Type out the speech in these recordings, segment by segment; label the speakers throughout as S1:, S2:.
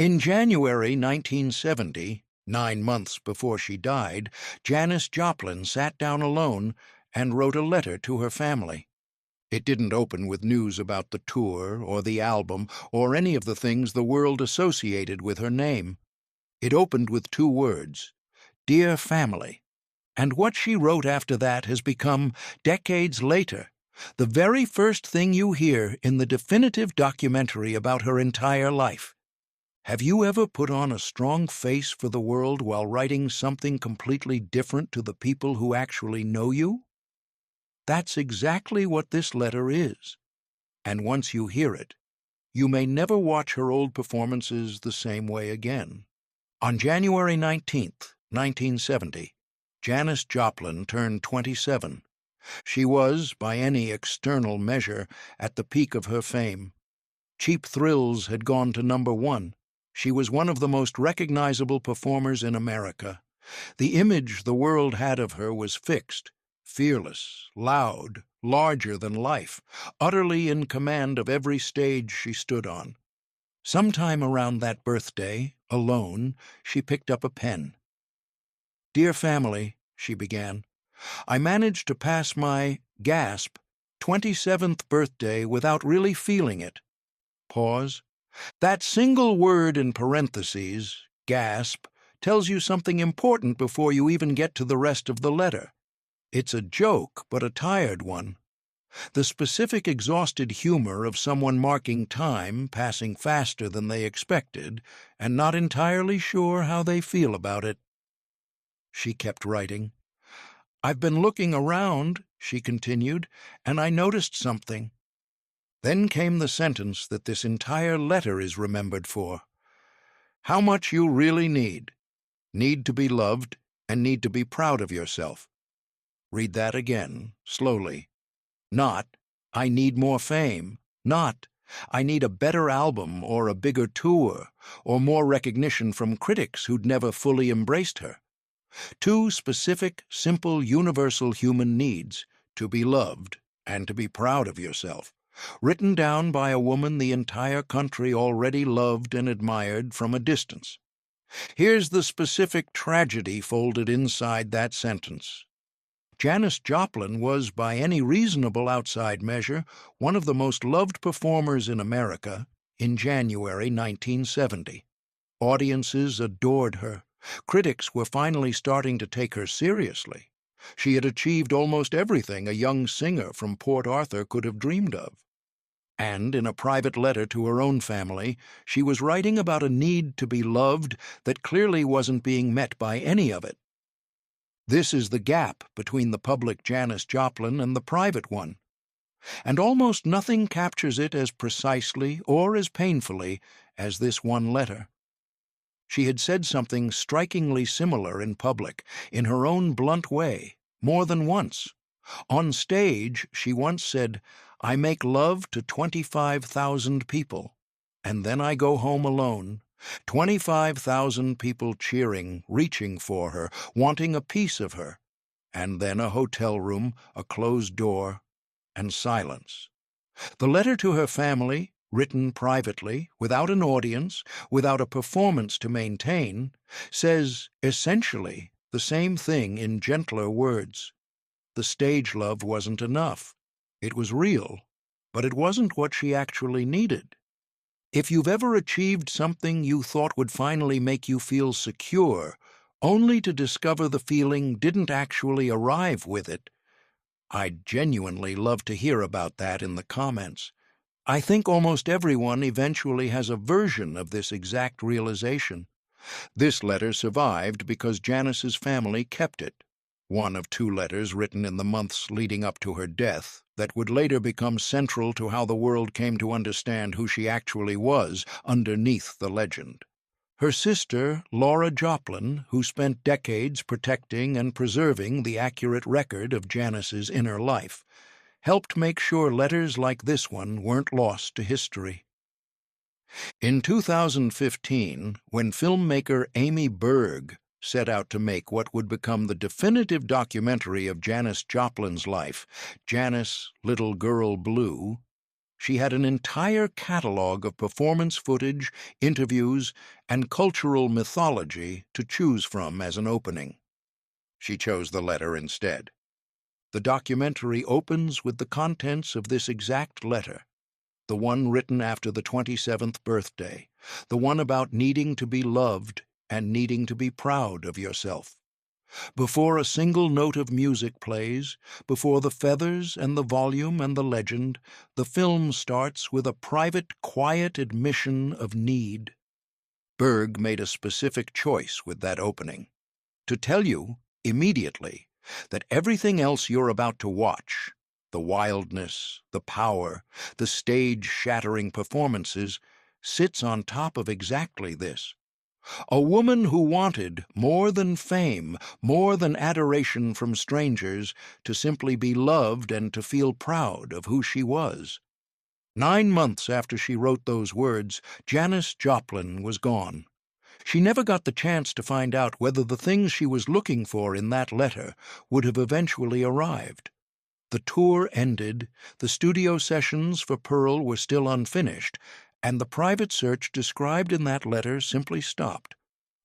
S1: In January 1970, 9 months before she died, Janis Joplin sat down alone and wrote a letter to her family. It didn't open with news about the tour or the album or any of the things the world associated with her name. It opened with 2 words, "Dear Family." And what she wrote after that has become, decades later, the very first thing you hear in the definitive documentary about her entire life. Have you ever put on a strong face for the world while writing something completely different to the people who actually know you? That's exactly what this letter is. And once you hear it, you may never watch her old performances the same way again. On January 19th, 1970, Janis Joplin turned 27. She was, by any external measure, at the peak of her fame. Cheap Thrills had gone to #1. She was one of the most recognizable performers in America. The image the world had of her was fixed, fearless, loud, larger than life, utterly in command of every stage she stood on. Sometime around that birthday, alone, she picked up a pen. "Dear Family," she began, "I managed to pass my gasp 27th birthday without really feeling it." Pause. That single word in parentheses, gasp, tells you something important before you even get to the rest of the letter. It's a joke, but a tired one. The specific exhausted humor of someone marking time, passing faster than they expected, and not entirely sure how they feel about it. She kept writing. "I've been looking around," she continued, "and I noticed something." Then came the sentence that this entire letter is remembered for. "How much you really need to be loved and need to be proud of yourself." Read that again, slowly. Not, "I need more fame," not, "I need a better album or a bigger tour or more recognition from critics who'd never fully embraced her." 2 specific, simple, universal human needs, to be loved and to be proud of yourself, written down by a woman the entire country already loved and admired from a distance. Here's the specific tragedy folded inside that sentence. Janis Joplin was, by any reasonable outside measure, one of the most loved performers in America in January 1970. Audiences adored her. Critics were finally starting to take her seriously. She had achieved almost everything a young singer from Port Arthur could have dreamed of. And in a private letter to her own family, she was writing about a need to be loved that clearly wasn't being met by any of it. This is the gap between the public Janis Joplin and the private one. And almost nothing captures it as precisely or as painfully as this one letter. She had said something strikingly similar in public, in her own blunt way, more than once. On stage, she once said, "I make love to 25,000 people, and then I go home alone. 25,000 people cheering, reaching for her, wanting a piece of her, and then a hotel room, a closed door, and silence." The letter to her family, written privately, without an audience, without a performance to maintain, says, essentially, the same thing in gentler words. The stage love wasn't enough. It was real, but it wasn't what she actually needed. If you've ever achieved something you thought would finally make you feel secure, only to discover the feeling didn't actually arrive with it, I'd genuinely love to hear about that in the comments. I think almost everyone eventually has a version of this exact realization. This letter survived because Janis's family kept it, one of 2 letters written in the months leading up to her death that would later become central to how the world came to understand who she actually was underneath the legend. Her sister, Laura Joplin, who spent decades protecting and preserving the accurate record of Janis's inner life, helped make sure letters like this one weren't lost to history. In 2015, when filmmaker Amy Berg set out to make what would become the definitive documentary of Janis Joplin's life, Janis, Little Girl Blue, She had an entire catalog of performance footage, interviews, and cultural mythology to choose from as an opening. She chose the letter instead. The documentary opens with the contents of this exact letter, the one written after the 27th birthday, the one about needing to be loved and needing to be proud of yourself. Before a single note of music plays, before the feathers and the volume and the legend, the film starts with a private, quiet admission of need. Berg made a specific choice with that opening, to tell you, immediately, that everything else you're about to watch, the wildness, the power, the stage-shattering performances, sits on top of exactly this. A woman who wanted, more than fame, more than adoration from strangers, to simply be loved and to feel proud of who she was. 9 months after she wrote those words, Janis Joplin was gone. She never got the chance to find out whether the things she was looking for in that letter would have eventually arrived. The tour ended, the studio sessions for Pearl were still unfinished, and the private search described in that letter simply stopped.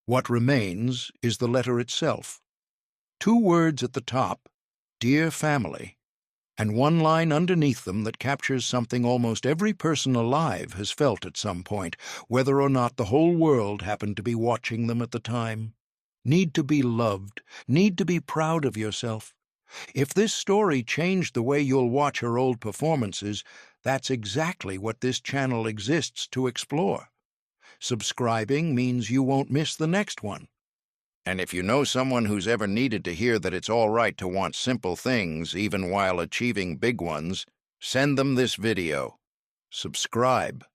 S1: What remains is the letter itself. 2 words at the top, "Dear Family," and 1 line underneath them that captures something almost every person alive has felt at some point, whether or not the whole world happened to be watching them at the time. Need to be loved, need to be proud of yourself. If this story changed the way you'll watch her old performances, that's exactly what this channel exists to explore. Subscribing means you won't miss the next one. And if you know someone who's ever needed to hear that it's all right to want simple things even while achieving big ones, send them this video. Subscribe.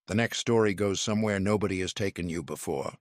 S1: The next story goes somewhere nobody has taken you before.